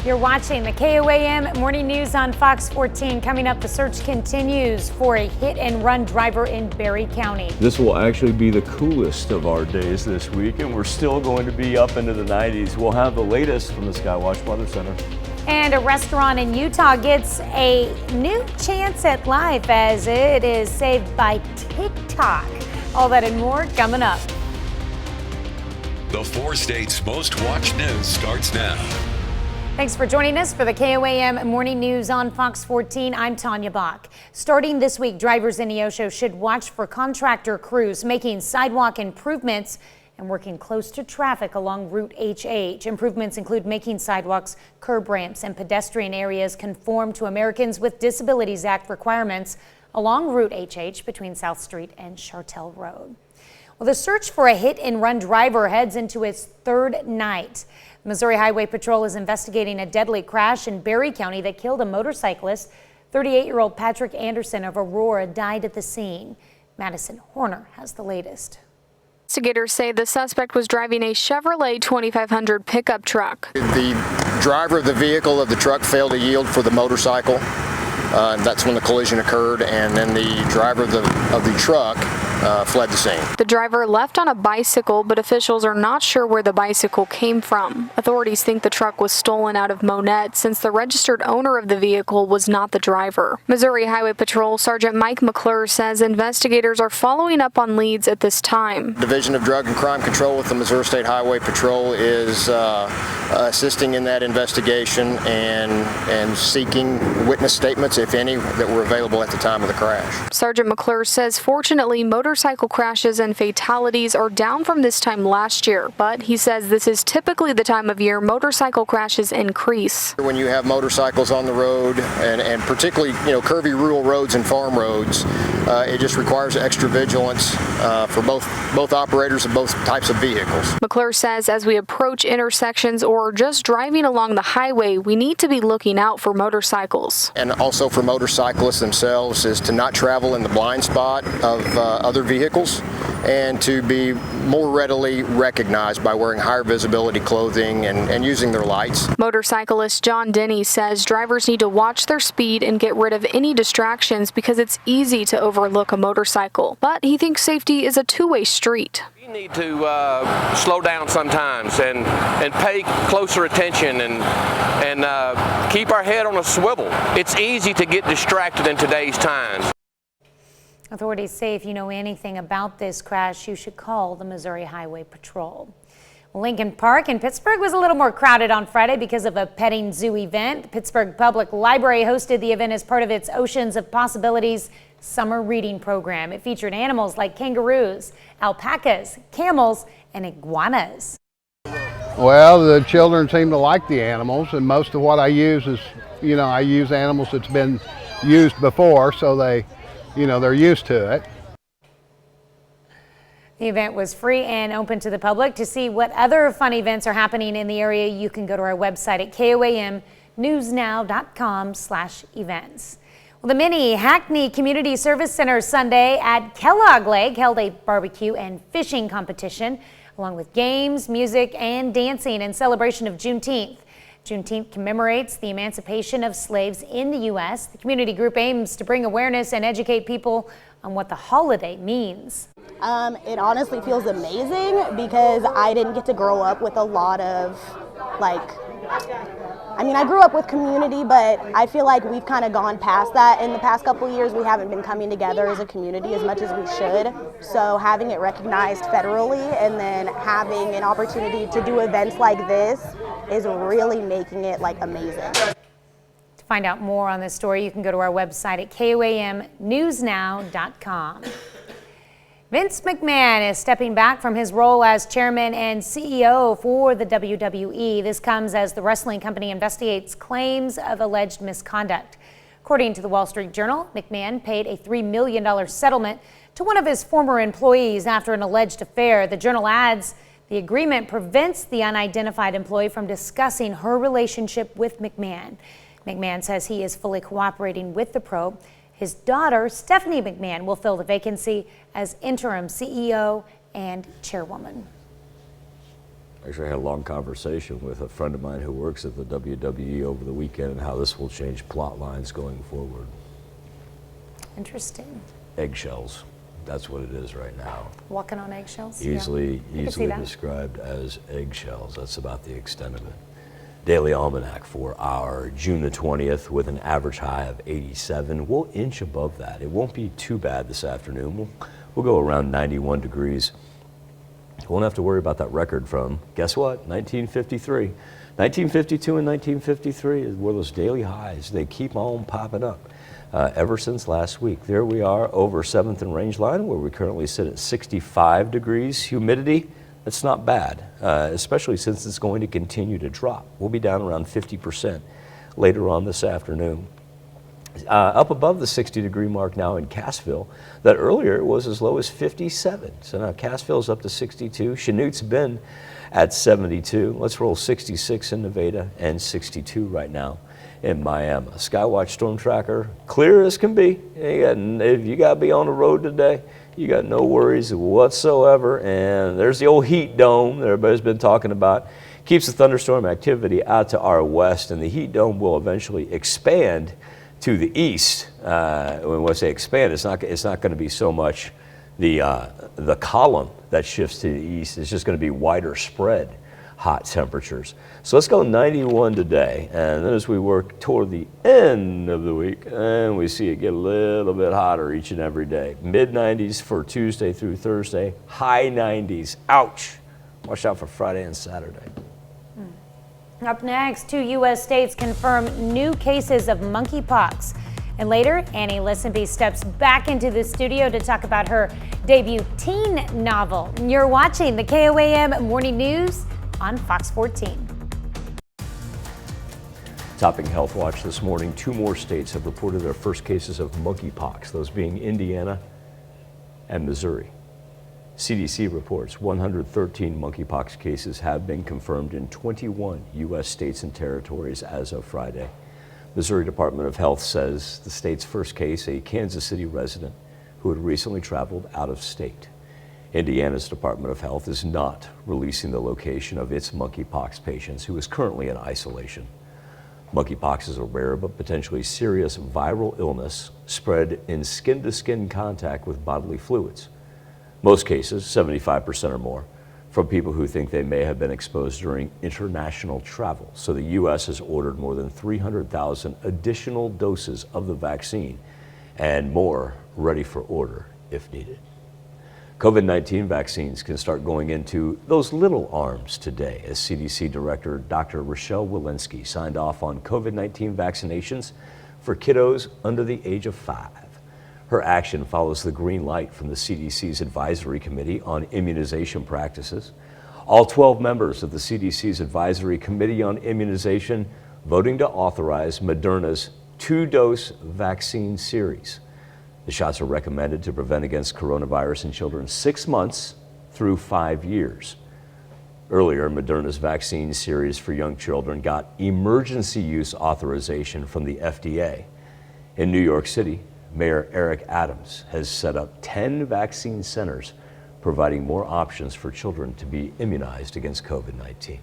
You're watching the KOAM Morning News on Fox 14. Coming up, the search continues for a hit-and-run driver in Berry County. This will actually be the coolest of our days this week, and we're still going to be up into the 90s. We'll have the latest from the Skywatch Weather Center. And a restaurant in Utah gets a new chance at life as it is saved by TikTok. All that and more coming up. The 4 states' most watched news starts now. Thanks for joining us for the KOAM Morning News on Fox 14. I'm Tanya Bach. Starting this week, drivers in Neosho should watch for contractor crews making sidewalk improvements and working close to traffic along Route HH. Improvements include making sidewalks, curb ramps, and pedestrian areas conform to Americans with Disabilities Act requirements along Route HH between South Street and Chartel Road. Well, the search for a hit-and-run driver heads into its third night. Missouri Highway Patrol is investigating a deadly crash in Berry County that killed a motorcyclist. 38-year-old Patrick Anderson of Aurora died at the scene. Madison Horner has the latest. Investigators say the suspect was driving a Chevrolet 2500 pickup truck. The driver of the vehicle of the truck failed to yield for the motorcycle. That's when the collision occurred, and then the driver of the truck fled the scene. The driver left on a bicycle, but officials are not sure where the bicycle came from. Authorities think the truck was stolen out of Monette since the registered owner of the vehicle was not the driver. Missouri Highway Patrol Sergeant Mike McClure says investigators are following up on leads at this time. Division of Drug and Crime Control with the Missouri State Highway Patrol is assisting in that investigation and seeking witness statements, if any, that were available at the time of the crash. Sergeant McClure says fortunately motorcycle crashes and fatalities are down from this time last year, but he says this is typically the time of year motorcycle crashes increase. When you have motorcycles on the road, and particularly curvy rural roads and farm roads, it just requires extra vigilance for both operators of both types of vehicles. McClure says as we approach intersections or just driving along the highway, we need to be looking out for motorcycles. And also for motorcyclists themselves is to not travel in the blind spot of other vehicles and to be more readily recognized by wearing higher visibility clothing and using their lights. Motorcyclist John Denny says drivers need to watch their speed and get rid of any distractions because it's easy to overlook a motorcycle. But he thinks safety is a two-way street. You need to slow down sometimes and pay closer attention and keep our head on a swivel. It's easy to get distracted in today's times. Authorities say if you know anything about this crash, you should call the Missouri Highway Patrol. Lincoln Park in Pittsburgh was a little more crowded on Friday because of a petting zoo event. The Pittsburgh Public Library hosted the event as part of its Oceans of Possibilities summer reading program. It featured animals like kangaroos, alpacas, camels, and iguanas. Well, the children seem to like the animals, and most of what I use is, I use animals that's been used before, so they're used to it. The event was free and open to the public. To see what other fun events are happening in the area, you can go to our website at koamnewsnow.com/events. Well, the mini Hackney Community Service Center Sunday at Kellogg Lake held a barbecue and fishing competition, along with games, music, and dancing in celebration of Juneteenth. Juneteenth commemorates the emancipation of slaves in the U.S. The community group aims to bring awareness and educate people on what the holiday means. It honestly feels amazing because I didn't get to grow up with a lot of, I grew up with community, but I feel like we've kind of gone past that. In the past couple of years, we haven't been coming together as a community as much as we should. So having it recognized federally and then having an opportunity to do events like this is really making it amazing. To find out more on this story, you can go to our website at koamnewsnow.com. Vince McMahon is stepping back from his role as chairman and CEO for the WWE. This comes as the wrestling company investigates claims of alleged misconduct. According to the Wall Street Journal, McMahon paid a $3 million settlement to one of his former employees after an alleged affair. The Journal adds the agreement prevents the unidentified employee from discussing her relationship with McMahon. McMahon says he is fully cooperating with the probe. His daughter, Stephanie McMahon, will fill the vacancy as interim CEO and chairwoman. Actually, I had a long conversation with a friend of mine who works at the WWE over the weekend and how this will change plot lines going forward. Interesting. Eggshells. That's what it is right now. Walking on eggshells? Easily described as eggshells. That's about the extent of it. Daily Almanac for our June the 20th with an average high of 87. We'll inch above that. It won't be too bad this afternoon. We'll go around 91 degrees. Won't have to worry about that record from, guess what, 1953. 1952 and 1953 were those daily highs. They keep on popping up. Ever since last week. There we are over 7th and Rangeline, where we currently sit at 65 degrees. Humidity, that's not bad, especially since it's going to continue to drop. We'll be down around 50% later on this afternoon. Up above the 60-degree mark now in Cassville. That earlier was as low as 57. So now Cassville's up to 62. Chinook's been at 72. Let's roll 66 in Nevada and 62 right now in Miami. Skywatch Storm Tracker, clear as can be. If you got to be on the road today, you got no worries whatsoever. And there's the old heat dome that everybody's been talking about. Keeps the thunderstorm activity out to our west, and the heat dome will eventually expand to the east. When I say expand, it's not going to be so much the column that shifts to the east. It's just going to be wider spread hot temperatures. So let's go 91 today, and then as we work toward the end of the week, and we see it get a little bit hotter each and every day. Mid-90s for Tuesday through Thursday, high 90s. Ouch! Watch out for Friday and Saturday. Up next, 2 U.S. states confirm new cases of monkeypox. And later, Annie Listenby steps back into the studio to talk about her debut teen novel. You're watching the KOAM Morning News on Fox 14. Topping Health Watch this morning, 2 more states have reported their first cases of monkeypox, those being Indiana and Missouri. CDC reports 113 monkeypox cases have been confirmed in 21 U.S. states and territories as of Friday. Missouri Department of Health says the state's first case, a Kansas City resident who had recently traveled out of state. Indiana's Department of Health is not releasing the location of its monkeypox patients who is currently in isolation. Monkeypox is a rare but potentially serious viral illness spread in skin-to-skin contact with bodily fluids. Most cases, 75% or more, from people who think they may have been exposed during international travel. So the U.S. has ordered more than 300,000 additional doses of the vaccine and more ready for order if needed. COVID-19 vaccines can start going into those little arms today as CDC Director Dr. Rochelle Walensky signed off on COVID-19 vaccinations for kiddos under the age of 5. Her action follows the green light from the CDC's Advisory Committee on Immunization Practices. All 12 members of the CDC's Advisory Committee on Immunization voting to authorize Moderna's 2-dose vaccine series. The shots are recommended to prevent against coronavirus in children 6 months through 5 years. Earlier, Moderna's vaccine series for young children got emergency use authorization from the FDA. In New York City, Mayor Eric Adams has set up 10 vaccine centers, providing more options for children to be immunized against COVID-19.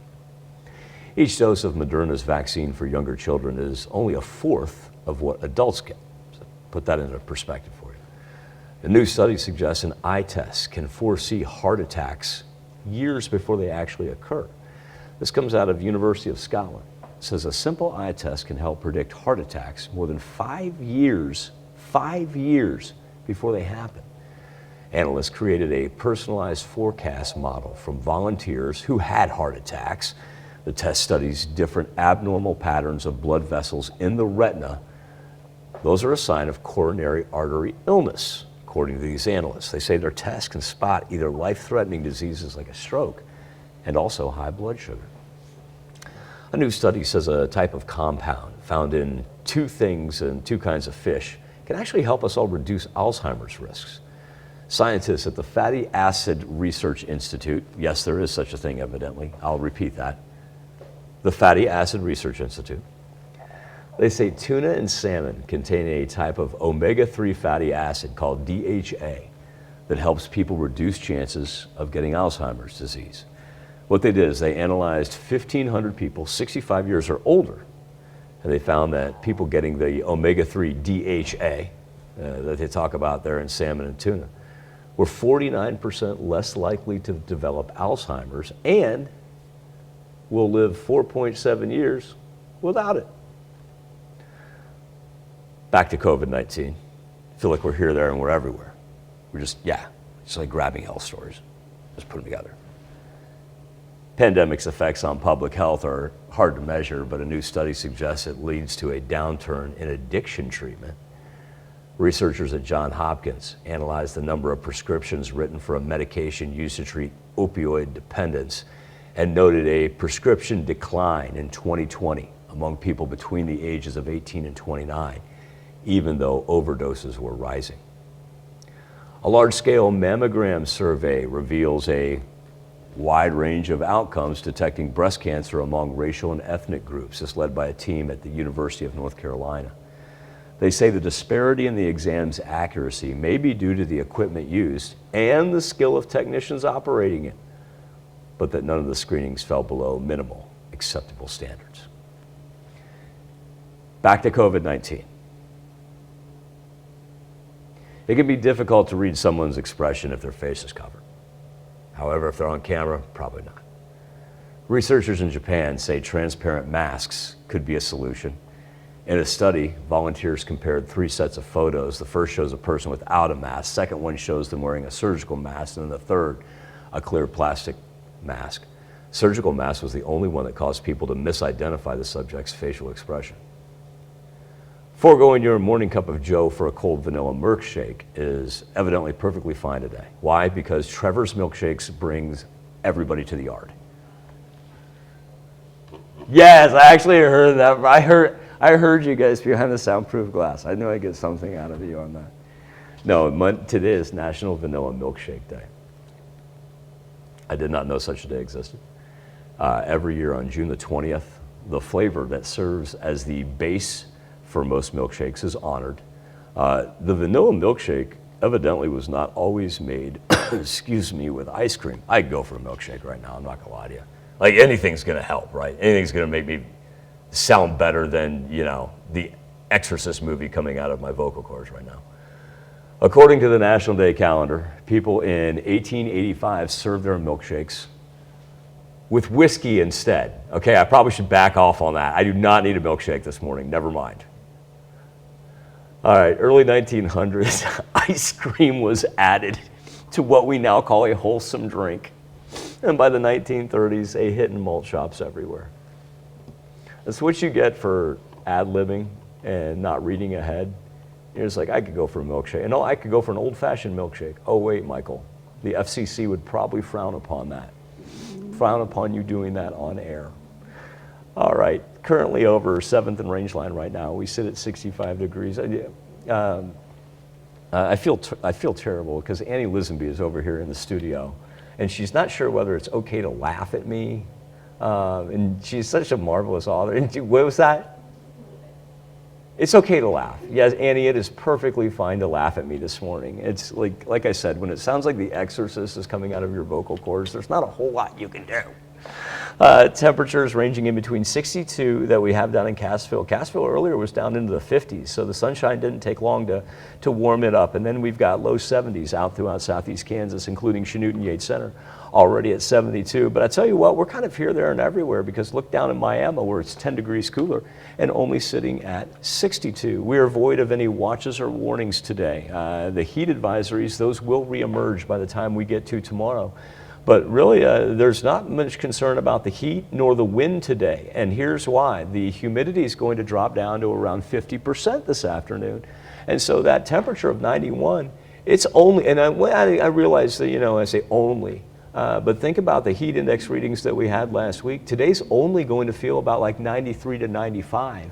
Each dose of Moderna's vaccine for younger children is only 1/4 of what adults get. So put that into perspective for you. A new study suggests an eye test can foresee heart attacks years before they actually occur. This comes out of University of Scotland. It says a simple eye test can help predict heart attacks more than 5 years before they happen. Analysts created a personalized forecast model from volunteers who had heart attacks. The test studies different abnormal patterns of blood vessels in the retina. Those are a sign of coronary artery illness, according to these analysts. They say their tests can spot either life-threatening diseases like a stroke and also high blood sugar. A new study says a type of compound found in 2 things and 2 kinds of fish can actually help us all reduce Alzheimer's risks. Scientists at the Fatty Acid Research Institute, yes, there is such a thing evidently, I'll repeat that, the Fatty Acid Research Institute, they say tuna and salmon contain a type of omega-3 fatty acid called DHA that helps people reduce chances of getting Alzheimer's disease. What they did is they analyzed 1,500 people, 65 years or older, and they found that people getting the omega-3 DHA that they talk about there in salmon and tuna were 49% less likely to develop Alzheimer's and will live 4.7 years without it. Back to COVID-19. I feel like we're here, there, and we're everywhere. We're just like grabbing health stories, just put them together. Pandemic's effects on public health are hard to measure, but a new study suggests it leads to a downturn in addiction treatment. Researchers at Johns Hopkins analyzed the number of prescriptions written for a medication used to treat opioid dependence and noted a prescription decline in 2020 among people between the ages of 18 and 29, even though overdoses were rising. A large-scale mammogram survey reveals a wide range of outcomes detecting breast cancer among racial and ethnic groups. It's led by a team at the University of North Carolina. They say the disparity in the exam's accuracy may be due to the equipment used and the skill of technicians operating it, but that none of the screenings fell below minimal acceptable standards. Back to COVID-19. It can be difficult to read someone's expression if their face is covered. However, if they're on camera, probably not. Researchers in Japan say transparent masks could be a solution. In a study, volunteers compared 3 sets of photos. The first shows a person without a mask, second one shows them wearing a surgical mask, and then the third, a clear plastic mask. Surgical mask was the only one that caused people to misidentify the subject's facial expression. Foregoing your morning cup of joe for a cold vanilla milkshake is evidently perfectly fine today. Why? Because Trevor's Milkshakes brings everybody to the yard. Yes, I actually heard that. I heard you guys behind the soundproof glass. I knew I'd get something out of you on that. No, today is National Vanilla Milkshake Day. I did not know such a day existed. Every year on June the 20th, the flavor that serves as the base for most milkshakes is honored. The vanilla milkshake evidently was not always made, excuse me, with ice cream. I'd go for a milkshake right now, I'm not gonna lie to you. Like anything's gonna help, right? Anything's gonna make me sound better than, the Exorcist movie coming out of my vocal cords right now. According to the National Day calendar, people in 1885 served their milkshakes with whiskey instead. Okay, I probably should back off on that. I do not need a milkshake this morning, never mind. All right, early 1900s, ice cream was added to what we now call a wholesome drink. And by the 1930s, a hit in malt shops everywhere. That's what you get for ad-libbing and not reading ahead. You're just like, I could go for a milkshake. No, I could go for an old-fashioned milkshake. Oh, wait, Michael. The FCC would probably frown upon that. Frown upon you doing that on air. All right, currently over 7th and Rangeline right now. We sit at 65 degrees. I feel terrible because Annie Lisenby is over here in the studio, and she's not sure whether it's okay to laugh at me. And she's such a marvelous author. And what was that? It's okay to laugh. Yes, Annie, it is perfectly fine to laugh at me this morning. It's like I said, when it sounds like The Exorcist is coming out of your vocal cords, there's not a whole lot you can do. Temperatures ranging in between 62 that we have down in Cassville. Cassville earlier was down into the 50s, so the sunshine didn't take long to warm it up. And then we've got low 70s out throughout southeast Kansas, including Chanute and Yates Center, already at 72. But I tell you what, we're kind of here, there, and everywhere, because look down in Miami where it's 10 degrees cooler and only sitting at 62. We are void of any watches or warnings today. The heat advisories, those will reemerge by the time we get to tomorrow. But really, there's not much concern about the heat nor the wind today. And here's why. The humidity is going to drop down to around 50% this afternoon. And so that temperature of 91, it's only, and I realize that, I say only, but think about the heat index readings that we had last week. Today's only going to feel about like 93 to 95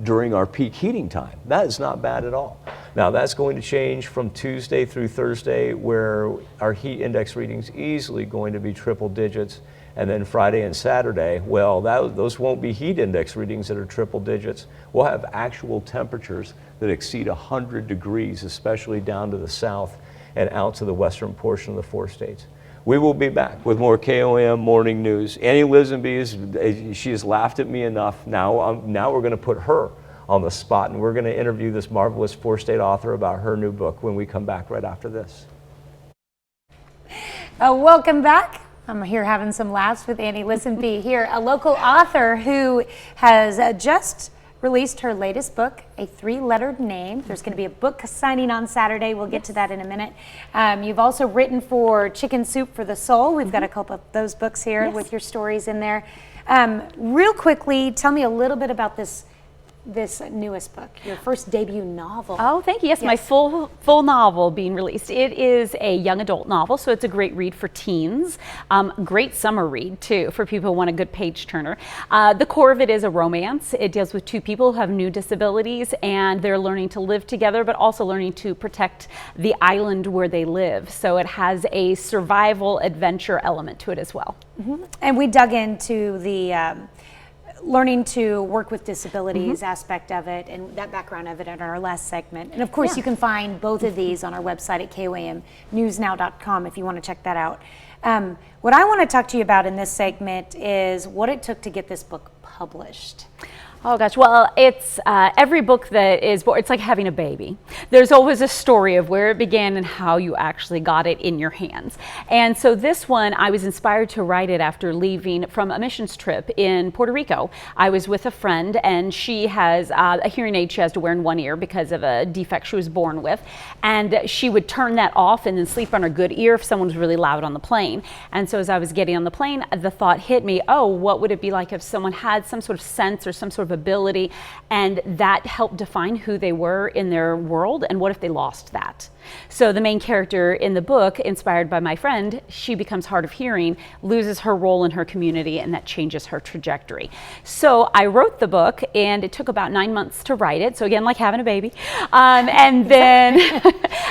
during our peak heating time. That is not bad at all. Now that's going to change from Tuesday through Thursday, where our heat index readings easily going to be triple digits. And then Friday and Saturday, well, those won't be heat index readings that are triple digits. We'll have actual temperatures that exceed 100 degrees, especially down to the south and out to the western portion of the 4 states. We will be back with more KOAM morning news. Annie Lisenby, she has laughed at me enough. Now we're going to put her on the spot, and we're going to interview this marvelous 4-state author about her new book when we come back right after this. Welcome back. I'm here having some laughs with Annie Lisenby here, a local author who has just released her latest book, a 3-lettered name. There's going to be a book signing on Saturday. We'll get to that in a minute. You've also written for Chicken Soup for the Soul. We've got a couple of those books here with your stories in there. Real quickly, tell me a little bit about this newest book, your first debut novel. Oh, thank you. Yes, my full novel being released. It is a young adult novel, so it's a great read for teens. Great summer read, too, for people who want a good page turner. The core of it is a romance. It deals with 2 people who have new disabilities, and they're learning to live together, but also learning to protect the island where they live. So it has a survival adventure element to it as well. And we dug into the learning to work with disabilities aspect of it and that background of it in our last segment. And of course, you can find both of these on our website at KOAMnewsnow.com if you want to check that out. What I want to talk to you about in this segment is what it took to get this book published. Oh gosh, well, it's every book that is born, it's like having a baby. There's always a story of where it began and how you actually got it in your hands. And so this one, I was inspired to write it after leaving from a missions trip in Puerto Rico. I was with a friend, and she has a hearing aid she has to wear in one ear because of a defect she was born with. And she would turn that off and then sleep on her good ear if someone was really loud on the plane. And so as I was getting on the plane, the thought hit me, oh, what would it be like if someone had some sort of sense or some sort of ability, and that helped define who they were in their world, and what if they lost that? So the main character in the book, inspired by my friend, she becomes hard of hearing, loses her role in her community, and that changes her trajectory. So I wrote the book, and it took about 9 months to write it. So again, like having a baby. And then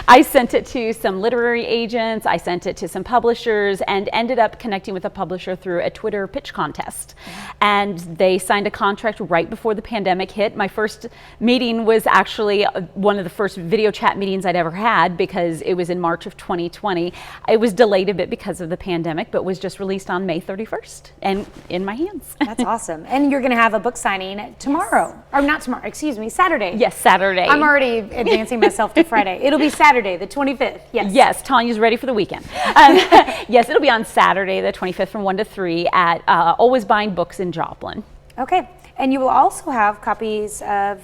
I sent it to some literary agents, I sent it to some publishers, and ended up connecting with a publisher through a Twitter pitch contest. And they signed a contract right before the pandemic hit. My first meeting was actually one of the first video chat meetings I'd ever had, because it was in March of 2020. It was delayed a bit because of the pandemic, but was just released on May 31st and in my hands. That's awesome. And you're going to have a book signing tomorrow, or not tomorrow, excuse me, Saturday. Yes, Saturday. I'm already advancing myself to Friday. It'll be Saturday, the 25th. Yes. Yes, Tanya's ready for the weekend. Yes, it'll be on Saturday, the 25th from 1 to 3 at Always Buying Books in Joplin. Okay. And you will also have copies of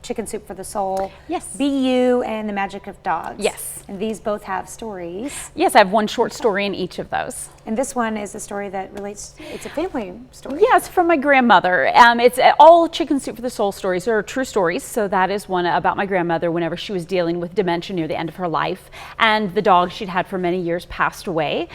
Chicken Soup for the Soul, yes, BU, and The Magic of Dogs. Yes. And these both have stories. Yes, I have one short story in each of those. And this one is a story that relates, it's a family story. Yes, from my grandmother. It's all Chicken Soup for the Soul stories are true stories. So that is one about my grandmother whenever she was dealing with dementia near the end of her life. And the dog she'd had for many years passed away.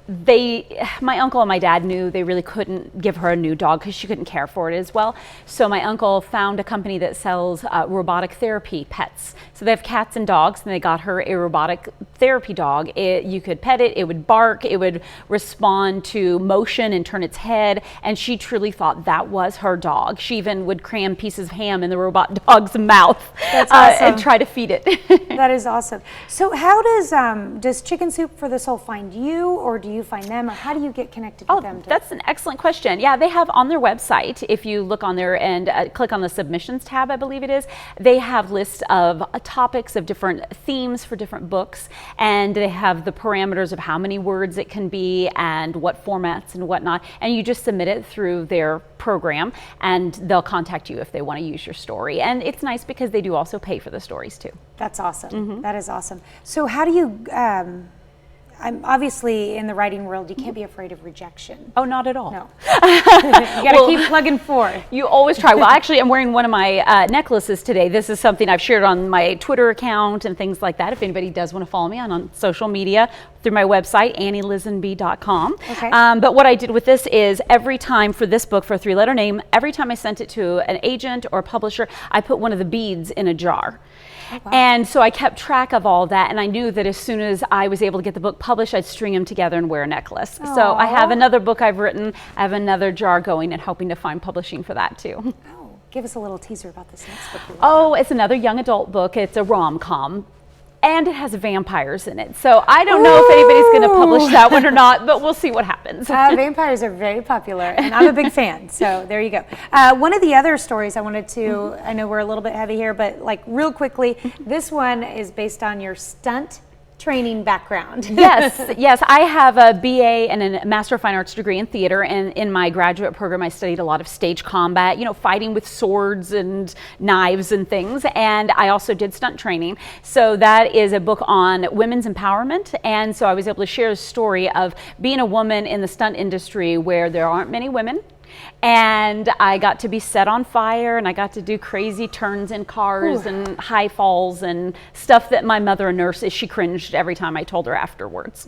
My uncle and my dad knew they really couldn't give her a new dog because she couldn't care for it as well. So my uncle found a company that sells robotic therapy pets. So they have cats and dogs, and they got her a robotic therapy dog. You could pet it, it would bark, it would respond to motion and turn its head, and she truly thought that was her dog. She even would cram pieces of ham in the robot dog's mouth. That's awesome. And try to feed it. That is awesome. So how does Chicken Soup for the Soul find you, or do you find them, or how do you get connected with them? That's an excellent question. Yeah, they have on their website, if you look on there and click on the submissions tab, I believe it is, they have lists of topics of different themes for different books, and they have the parameters of how many words it can be and what formats and whatnot, and you just submit it through their program, and they'll contact you if they want to use your story. And it's nice because they do also pay for the stories too. That's awesome. That is awesome. So how do you I'm obviously in the writing world, you can't be afraid of rejection. Oh, not at all. No. You gotta keep plugging forward. You always try. Well, actually, I'm wearing one of my necklaces today. This is something I've shared on my Twitter account and things like that. If anybody does want to follow me on social media through my website, annielisenby.com. Okay. But what I did with this is every time for this book, for a 3-letter name, every time I sent it to an agent or a publisher, I put one of the beads in a jar. Oh, wow. And so I kept track of all that, and I knew that as soon as I was able to get the book published, I'd string them together and wear a necklace. Aww. So I have another book I've written, I have another jar going and hoping to find publishing for that too. Oh, give us a little teaser about this next book. Oh, it's another young adult book. It's a rom-com. and it has vampires in it. So I don't know if anybody's going to publish that one or not, but we'll see what happens. Vampires are very popular, and I'm a big fan, so there you go. One of the other stories I wanted to, I know we're a little bit heavy here, but like real quickly, this one is based on your stunt training background. Yes, I have a BA and a Master of Fine Arts degree in theater, and in my graduate program I studied a lot of stage combat, you know, fighting with swords and knives and things, and I also did stunt training. So that is a book on women's empowerment, and so I was able to share a story of being a woman in the stunt industry where there aren't many women. And I got to be set on fire, and I got to do crazy turns in cars and high falls and stuff that my mother, a nurse, she cringed every time I told her afterwards.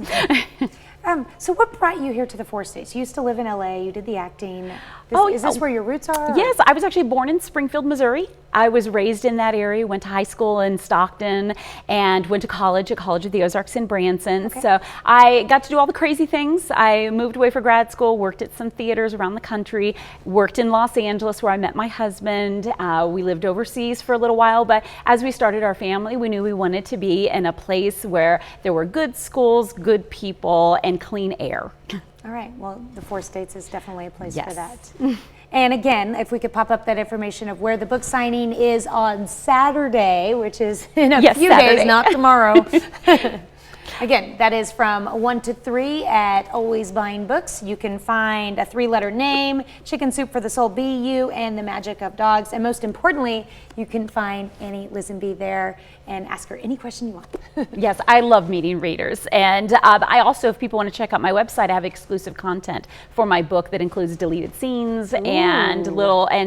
So what brought you here to the 4 states? You used to live in LA, you did the acting. Is this where your roots are? Yes, I was actually born in Springfield, Missouri. I was raised in that area, went to high school in Stockton, and went to college at College of the Ozarks in Branson. Okay. So I got to do all the crazy things. I moved away for grad school, worked at some theaters around the country, worked in Los Angeles where I met my husband. We lived overseas for a little while, but as we started our family, we knew we wanted to be in a place where there were good schools, good people, and clean air. All right, well, the 4 states is definitely a place Yes. for that. And again, if we could pop up that information of where the book signing is on Saturday, which is in a few Saturday. days, not tomorrow. Again, that is from 1 to 3 at Always Buying Books. You can find a 3-letter name, Chicken Soup for the Soul, BU, and The Magic of Dogs. And most importantly, you can find Annie Lisenby there and ask her any question you want. Yes, I love meeting readers. And I also, if people want to check out my website, I have exclusive content for my book that includes deleted scenes and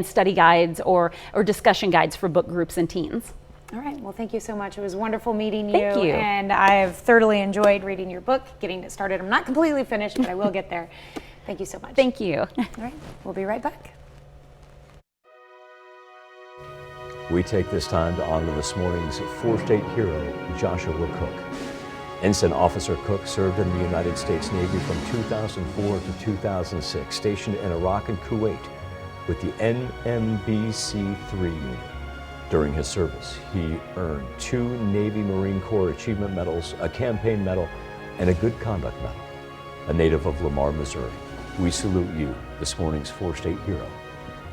study guides or discussion guides for book groups and teens. All right, well, thank you so much. It was wonderful meeting you. Thank you. And I have thoroughly enjoyed reading your book, getting it started. I'm not completely finished, but I will get there. Thank you so much. Thank you. All right, we'll be right back. We take this time to honor this morning's 4-state hero, Joshua Cook. Ensign Officer Cook served in the United States Navy from 2004 to 2006, stationed in Iraq and Kuwait with the NMBC-3 unit. During his service, he earned 2 Navy Marine Corps Achievement Medals, a Campaign Medal, and a Good Conduct Medal. A native of Lamar, Missouri, we salute you, this morning's 4-state hero,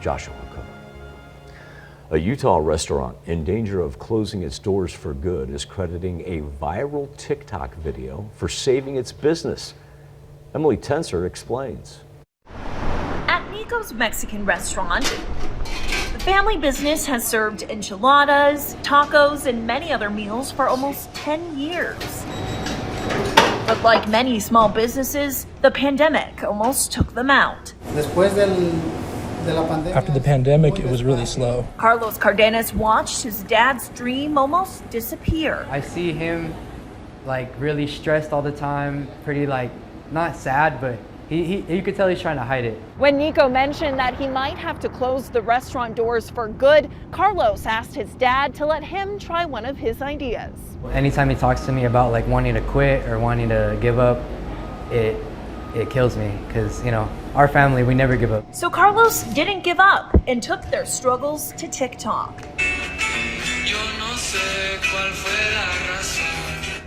Joshua Cook. A Utah restaurant in danger of closing its doors for good is crediting a viral TikTok video for saving its business. Emily Tenser explains. At Nico's Mexican restaurant, the family business has served enchiladas, tacos, and many other meals for almost 10 years. But like many small businesses, the pandemic almost took them out. After the pandemic, it was really slow. Carlos Cardenas watched his dad's dream almost disappear. I see him like really stressed all the time, pretty like not sad, but you could tell he's trying to hide it. When Nico mentioned that he might have to close the restaurant doors for good, Carlos asked his dad to let him try one of his ideas. Anytime he talks to me about like wanting to quit or wanting to give up, it kills me because, you know, our family, we never give up. So Carlos didn't give up and took their struggles to TikTok.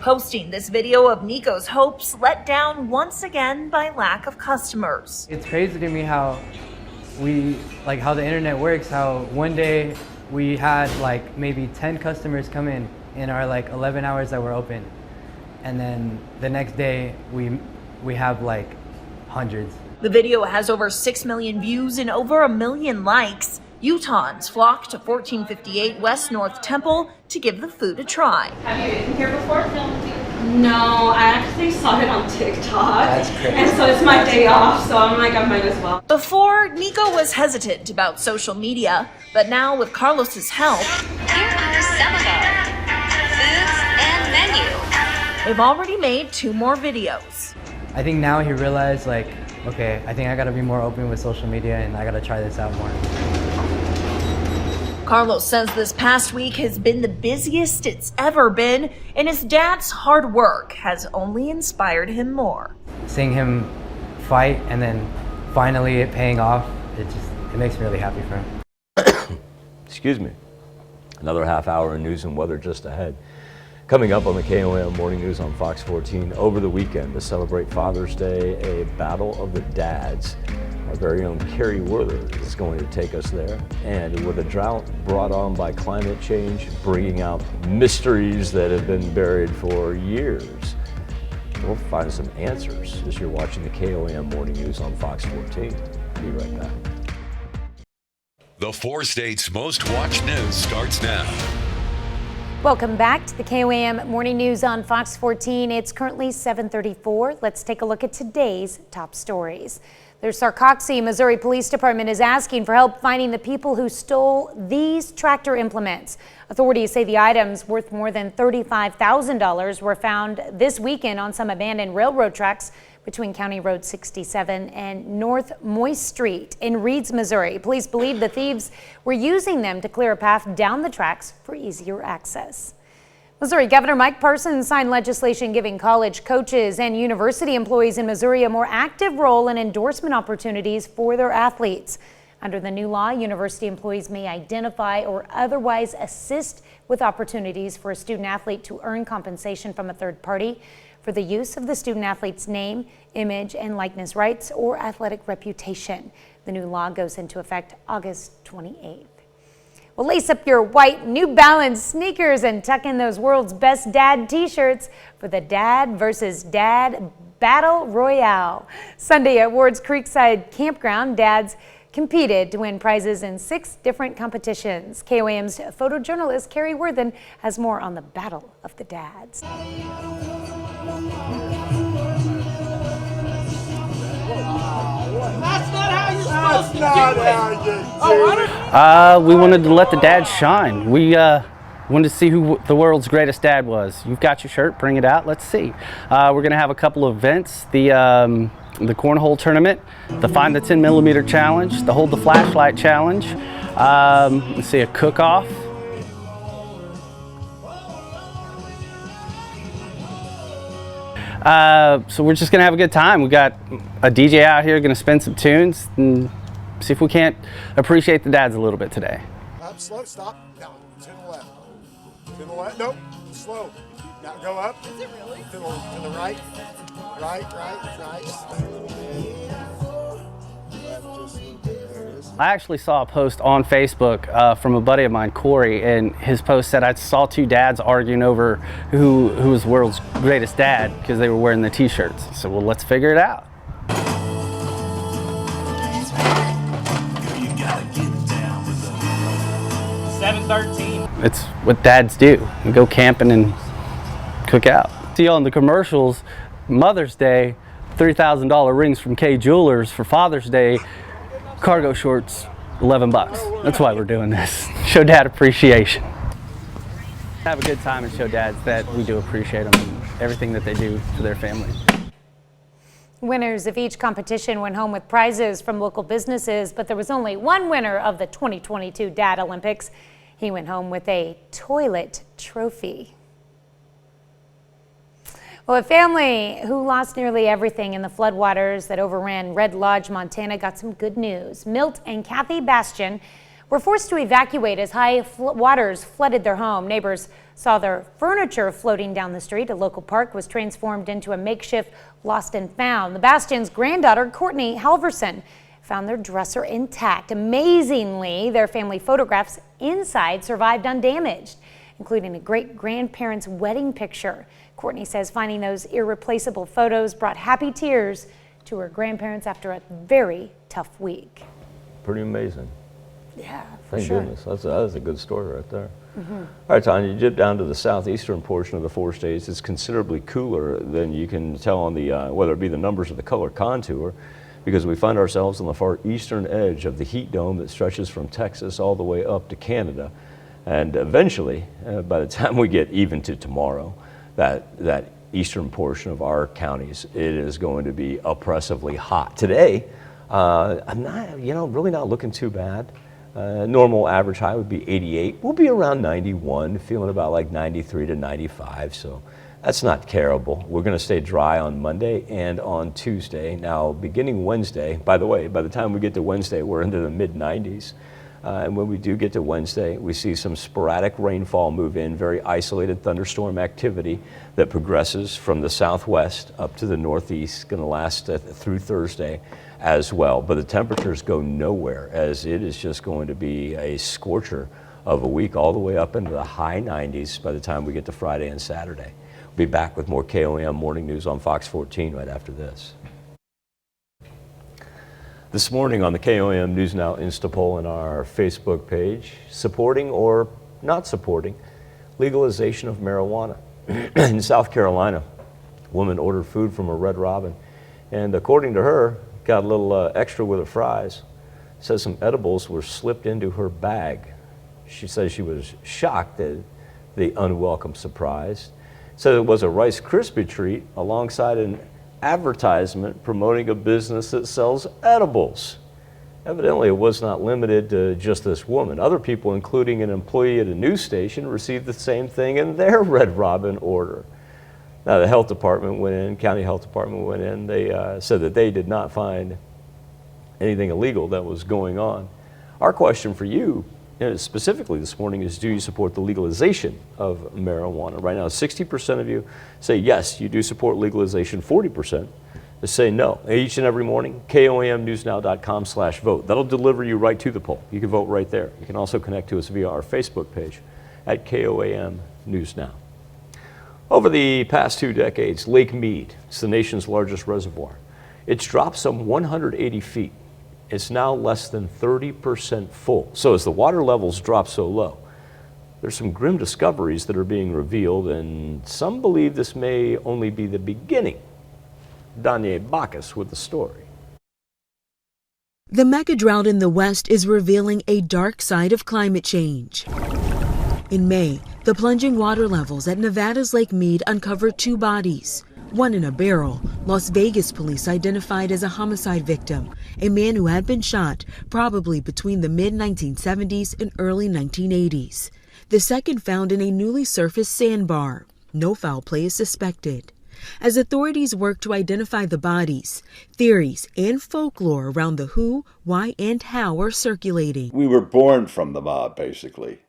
Posting this video of Nico's hopes let down once again by lack of customers. It's crazy to me how how the internet works, how one day we had like maybe 10 customers come in our like 11 hours that we're open. And then the next day we have like hundreds. The video has over 6 million views and over 1 million likes. Utahns flock to 1458 West North Temple to give the food a try. Have you eaten here before? No, I actually saw it on TikTok. That's crazy. And so it's my day off, so I'm like, I might as well. Before, Nico was hesitant about social media, but now with Carlos's help, here are some of our foods and menu. They've already made 2 more videos. I think now he realized like, okay, I think I gotta be more open with social media and I gotta try this out more. Carlos says this past week has been the busiest it's ever been, and his dad's hard work has only inspired him more. Seeing him fight and then finally it paying off, it makes me really happy for him. Excuse me. Another half hour of news and weather just ahead. Coming up on the KOAM Morning News on Fox 14, over the weekend to celebrate Father's Day, a battle of the dads. Our very own Carrie Werther is going to take us there. And with a drought brought on by climate change, bringing out mysteries that have been buried for years, we'll find some answers as you're watching the KOAM Morning News on Fox 14. Be right back. The 4 states' most watched news starts now. Welcome back to the KOAM Morning News on Fox 14. It's currently 7:34. Let's take a look at today's top stories. The Sarcoxie, Missouri Police Department is asking for help finding the people who stole these tractor implements. Authorities say the items worth more than $35,000 were found this weekend on some abandoned railroad tracks between County Road 67 and North Moist Street in Reeds, Missouri. Police believe the thieves were using them to clear a path down the tracks for easier access. Missouri Governor Mike Parson signed legislation giving college coaches and university employees in Missouri a more active role in endorsement opportunities for their athletes. Under the new law, university employees may identify or otherwise assist with opportunities for a student athlete to earn compensation from a third party for the use of the student athlete's name, image, and likeness rights or athletic reputation. The new law goes into effect August 28th. Well, lace up your white New Balance sneakers and tuck in those world's best dad t-shirts for the Dad versus Dad Battle Royale. Sunday at Ward's Creekside Campground, dads competed to win prizes in 6 different competitions. KOAM's photojournalist Carrie Werther has more on the Battle of the Dads. That's not how you're supposed to do it. We wanted to let the dads shine. We wanted to see who the world's greatest dad was. You've got your shirt, bring it out, let's see. We're gonna have a couple of events, the cornhole tournament, the Find the 10mm challenge, the Hold the Flashlight challenge, let's see, a cook-off. So we're just gonna have a good time. We got a DJ out here gonna spin some tunes and see if we can't appreciate the dads a little bit today. Up, slow, stop. No, to the left. To the left. Nope. Slow. Now go up. Is it really? To the right. Right. I actually saw a post on Facebook from a buddy of mine, Corey, and his post said, I saw 2 dads arguing over who was the world's greatest dad because they were wearing the t-shirts. So, well, let's figure it out. 713. It's what dads do. We go camping and cook out. See on the commercials, Mother's Day, $3,000 rings from K Jewelers. For Father's Day, cargo shorts, $11. That's why we're doing this. Show dad appreciation. Have a good time and show dads that we do appreciate them and everything that they do for their family. Winners of each competition went home with prizes from local businesses, but there was only one winner of the 2022 Dad Olympics. He went home with a toilet trophy. Well, a family who lost nearly everything in the floodwaters that overran Red Lodge, Montana, got some good news. Milt and Kathy Bastian were forced to evacuate as high waters flooded their home. Neighbors saw their furniture floating down the street. A local park was transformed into a makeshift lost and found. The Bastians' granddaughter, Courtney Halverson, found their dresser intact. Amazingly, their family photographs inside survived undamaged, including a great-grandparents' wedding picture. Courtney says finding those irreplaceable photos brought happy tears to her grandparents after a very tough week. Pretty amazing. Yeah, Thank goodness. That's a good story right there. Mm-hmm. All right, Tanya, you dip down to the southeastern portion of the 4 states. It's considerably cooler than you can tell on the, whether it be the numbers or the color contour, because we find ourselves on the far eastern edge of the heat dome that stretches from Texas all the way up to Canada. And eventually, by the time we get even to tomorrow, that eastern portion of our counties, it is going to be oppressively hot. Today, I'm not, really not looking too bad. Normal average high would be 88. We'll be around 91, feeling about like 93 to 95. So that's not terrible. We're going to stay dry on Monday and on Tuesday. Now, beginning Wednesday, by the way, by the time we get to Wednesday, we're into the mid 90s. And when we do get to Wednesday, we see some sporadic rainfall move in, very isolated thunderstorm activity that progresses from the southwest up to the northeast, going to last through Thursday as well. But the temperatures go nowhere, as it is just going to be a scorcher of a week all the way up into the high 90s by the time we get to Friday and Saturday. We'll be back with more KOAM morning news on Fox 14 right after this. This morning on the KOAM News Now Insta poll on our Facebook page, supporting or not supporting legalization of marijuana. In South Carolina, a woman ordered food from a Red Robin, and according to her, got a little extra with her fries. Says some edibles were slipped into her bag. She says she was shocked at the unwelcome surprise. Said it was a Rice Krispie treat alongside an advertisement promoting a business that sells edibles. Evidently, it was not limited to just this woman. Other people, including an employee at a news station, received the same thing in their Red Robin order. Now, the health department went in, county health department went in. They said that they did not find anything illegal that was going on. Our question for you, specifically this morning, is do you support the legalization of marijuana? Right now, 60% of you say yes, you do support legalization. 40% say no. Each and every morning, KOAMnewsnow.com/vote. That'll deliver you right to the poll. You can vote right there. You can also connect to us via our Facebook page at KOAM News Now. Over the past 2 decades, Lake Mead, it's the nation's largest reservoir. It's dropped some 180 feet. It's now less than 30% full. So as the water levels drop so low, there's some grim discoveries that are being revealed, and some believe this may only be the beginning. Danye Bacchus with the story. The mega drought in the West is revealing a dark side of climate change. In May, the plunging water levels at Nevada's Lake Mead uncovered 2 bodies. One in a barrel, Las Vegas police identified as a homicide victim, a man who had been shot probably between the mid-1970s and early 1980s. The second found in a newly surfaced sandbar. No foul play is suspected. As authorities work to identify the bodies, theories and folklore around the who, why, and how are circulating. We were born from the mob, basically.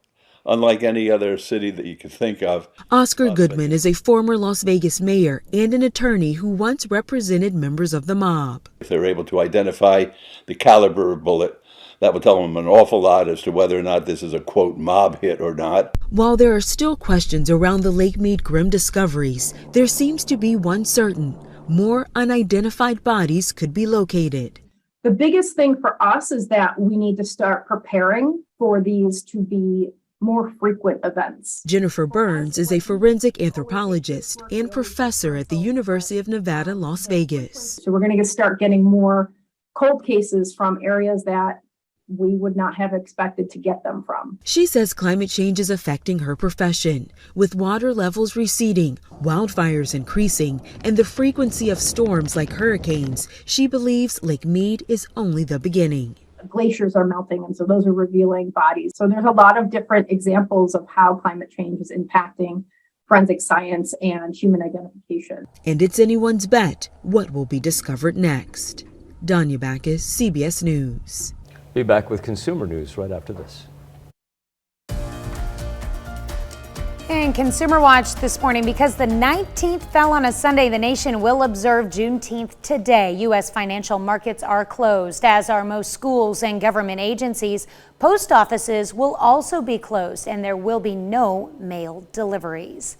Unlike any other city that you could think of. Oscar Goodman is a former Las Vegas mayor and an attorney who once represented members of the mob. If they're able to identify the caliber of bullet, that would tell them an awful lot as to whether or not this is a, quote, mob hit or not. While there are still questions around the Lake Mead grim discoveries, there seems to be one certain: more unidentified bodies could be located. The biggest thing for us is that we need to start preparing for these to be more frequent events. Jennifer Burns is a forensic anthropologist and professor at the University of Nevada, Las Vegas. So we're going to start getting more cold cases from areas that we would not have expected to get them from. She says climate change is affecting her profession, with water levels receding, wildfires increasing, and the frequency of storms like hurricanes. She believes Lake Mead is only the beginning. Glaciers are melting, and so those are revealing bodies. So there's a lot of different examples of how climate change is impacting forensic science and human identification. And it's anyone's bet what will be discovered next. Danya Bacchus, CBS News. Be back with consumer news right after this. In Consumer Watch this morning, because the 19th fell on a Sunday, the nation will observe Juneteenth today. U.S. financial markets are closed, as are most schools and government agencies. Post offices will also be closed, and there will be no mail deliveries.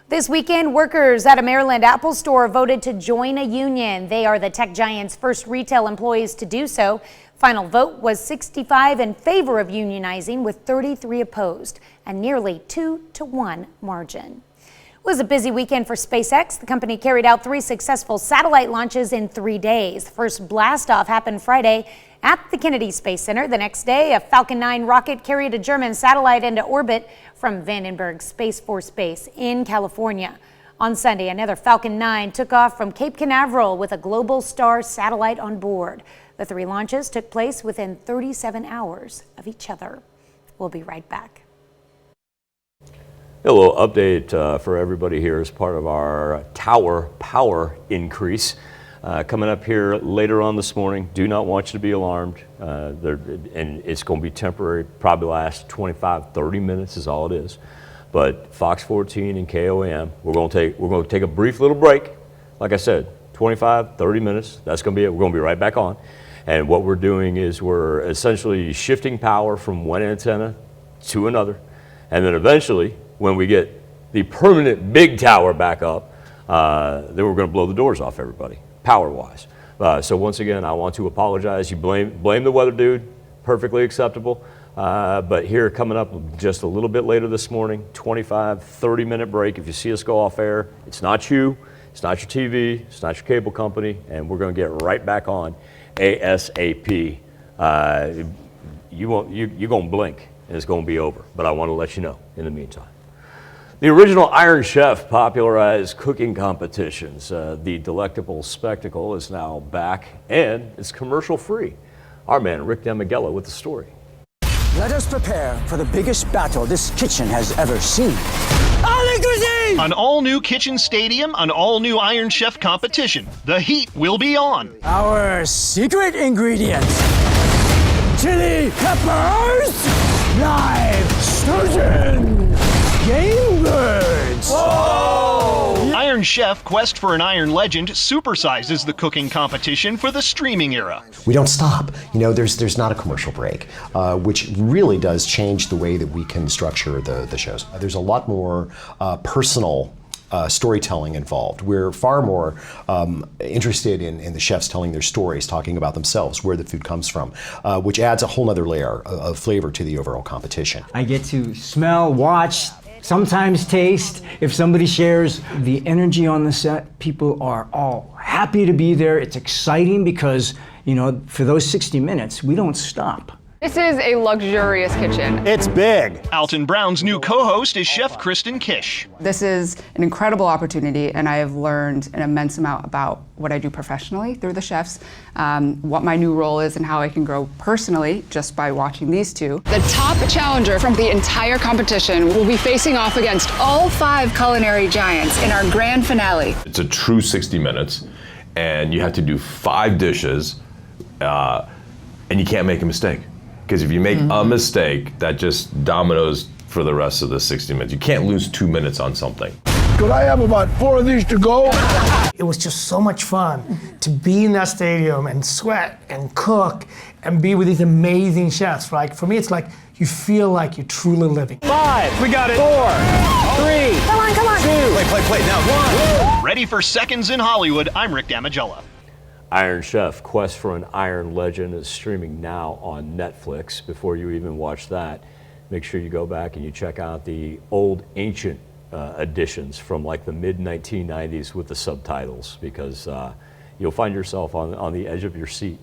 This weekend, workers at a Maryland Apple store voted to join a union. They are the tech giant's first retail employees to do so. Final vote was 65 in favor of unionizing, with 33 opposed, a nearly 2-to-1 margin. It was a busy weekend for SpaceX. The company carried out 3 successful satellite launches in 3 days. The first blastoff happened Friday at the Kennedy Space Center. The next day, a Falcon 9 rocket carried a German satellite into orbit from Vandenberg Space Force Base in California. On Sunday, another Falcon 9 took off from Cape Canaveral with a Global Star satellite on board. The 3 launches took place within 37 hours of each other. We'll be right back. A little update for everybody here as part of our tower power increase. coming up here later on this morning. Do not want you to be alarmed. And it's going to be temporary, probably last 25, 30 minutes is all it is. But Fox 14 and KOAM, we're going to take a brief little break. Like I said, 25, 30 minutes, that's going to be it. We're going to be right back on. And what we're doing is we're essentially shifting power from one antenna to another. And then eventually, when we get the permanent big tower back up, then we're going to blow the doors off everybody, power-wise. So once again, I want to apologize. You blame the weather dude, perfectly acceptable. But here coming up just a little bit later this morning, 25, 30-minute break. If you see us go off air, it's not you, it's not your TV, it's not your cable company, and we're going to get right back on ASAP. You're going to blink and it's going to be over, but I want to let you know in the meantime. The original Iron Chef popularized cooking competitions. The delectable spectacle is now back and it's commercial free. Our man Rick Demigella with the story. Let us prepare for the biggest battle this kitchen has ever seen. An all-new kitchen stadium, an all-new Iron Chef competition. The heat will be on. Our secret ingredients: chili peppers, live sturgeon, game birds. Whoa! Iron Chef Quest for an Iron Legend supersizes the cooking competition for the streaming era. We don't stop. You know, there's not a commercial break, which really does change the way that we can structure the shows. There's a lot more personal storytelling involved. We're far more interested in the chefs telling their stories, talking about themselves, where the food comes from, which adds a whole other layer of flavor to the overall competition. I get to smell, watch, sometimes taste. If somebody shares the energy on the set, people are all happy to be there. It's exciting because, you know, for those 60 minutes, we don't stop. This is a luxurious kitchen. It's big. Alton Brown's new co-host is Chef Kristen Kish. This is an incredible opportunity, and I have learned an immense amount about what I do professionally through the chefs, what my new role is, and how I can grow personally just by watching these two. The top challenger from the entire competition will be facing off against all 5 culinary giants in our grand finale. It's a true 60 minutes, and you have to do 5 dishes, and you can't make a mistake. Because if you make a mistake, that just dominoes for the rest of the 60 minutes. You can't lose 2 minutes on something. Could I have about 4 of these to go? It was just so much fun to be in that stadium and sweat and cook and be with these amazing chefs. Like, for me, it's like you feel like you're truly living. 5, we got it. 4, 3, Come on. 2, play, now 1. Ready for seconds in Hollywood, I'm Rick Damigella. Iron Chef Quest for an Iron Legend is streaming now on Netflix. Before you even watch that, make sure you go back and you check out the old ancient editions from like the mid-1990s with the subtitles, because you'll find yourself on the edge of your seat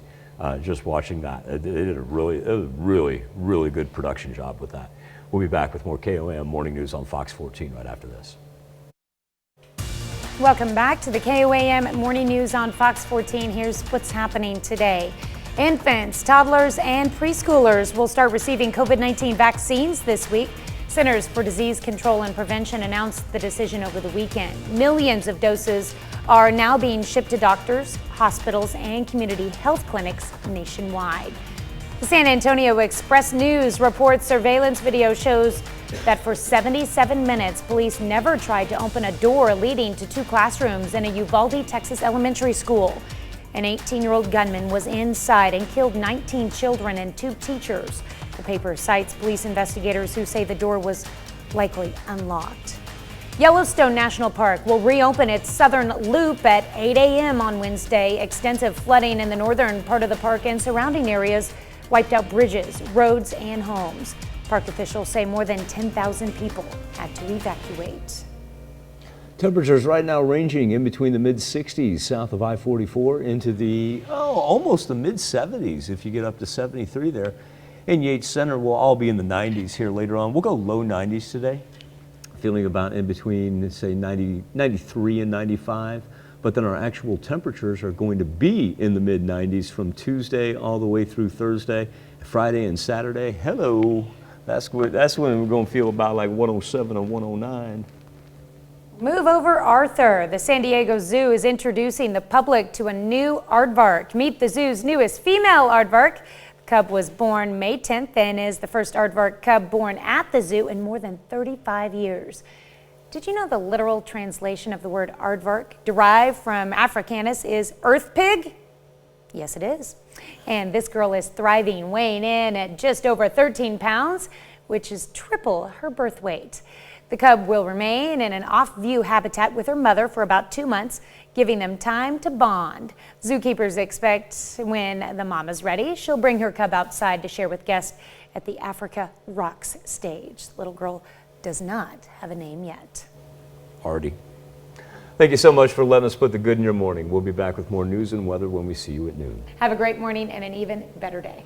just watching that. They did a really good production job with that. We'll be back with more KOAM Morning News on Fox 14 right after this. Welcome back to the KOAM Morning News on Fox 14. Here's what's happening today. Infants, toddlers, and preschoolers will start receiving COVID-19 vaccines this week. Centers for Disease Control and Prevention announced the decision over the weekend. Millions of doses are now being shipped to doctors, hospitals, and community health clinics nationwide. The San Antonio Express News reports surveillance video shows that for 77 minutes, police never tried to open a door leading to 2 classrooms in a Uvalde, Texas elementary school. An 18-year-old gunman was inside and killed 19 children and 2 teachers. The paper cites police investigators who say the door was likely unlocked. Yellowstone National Park will reopen its southern loop at 8 a.m. on Wednesday. Extensive flooding in the northern part of the park and surrounding areas wiped out bridges, roads, and homes. Park officials say more than 10,000 people had to evacuate. Temperatures right now ranging in between the mid-60s south of I-44 into the, almost the mid-70s if you get up to 73 there. In Yates Center, we'll all be in the 90s here later on. We'll go low 90s today, feeling about in between, say, 93 and 95. But then our actual temperatures are going to be in the mid-90s from Tuesday all the way through Thursday, Friday and Saturday. Hello. That's when we're going to feel about like 107 or 109. Move over, Arthur. The San Diego Zoo is introducing the public to a new aardvark. Meet the zoo's newest female aardvark. The cub was born May 10th and is the first aardvark cub born at the zoo in more than 35 years. Did you know the literal translation of the word aardvark, derived from Afrikaans, is earth pig? Yes, it is. And this girl is thriving, weighing in at just over 13 pounds, which is triple her birth weight. The cub will remain in an off-view habitat with her mother for about 2 months, giving them time to bond. Zookeepers expect when the mama's ready, she'll bring her cub outside to share with guests at the Africa Rocks stage. The little girl does not have a name yet. Artie, thank you so much for letting us put the good in your morning. We'll be back with more news and weather when we see you at noon. Have a great morning and an even better day.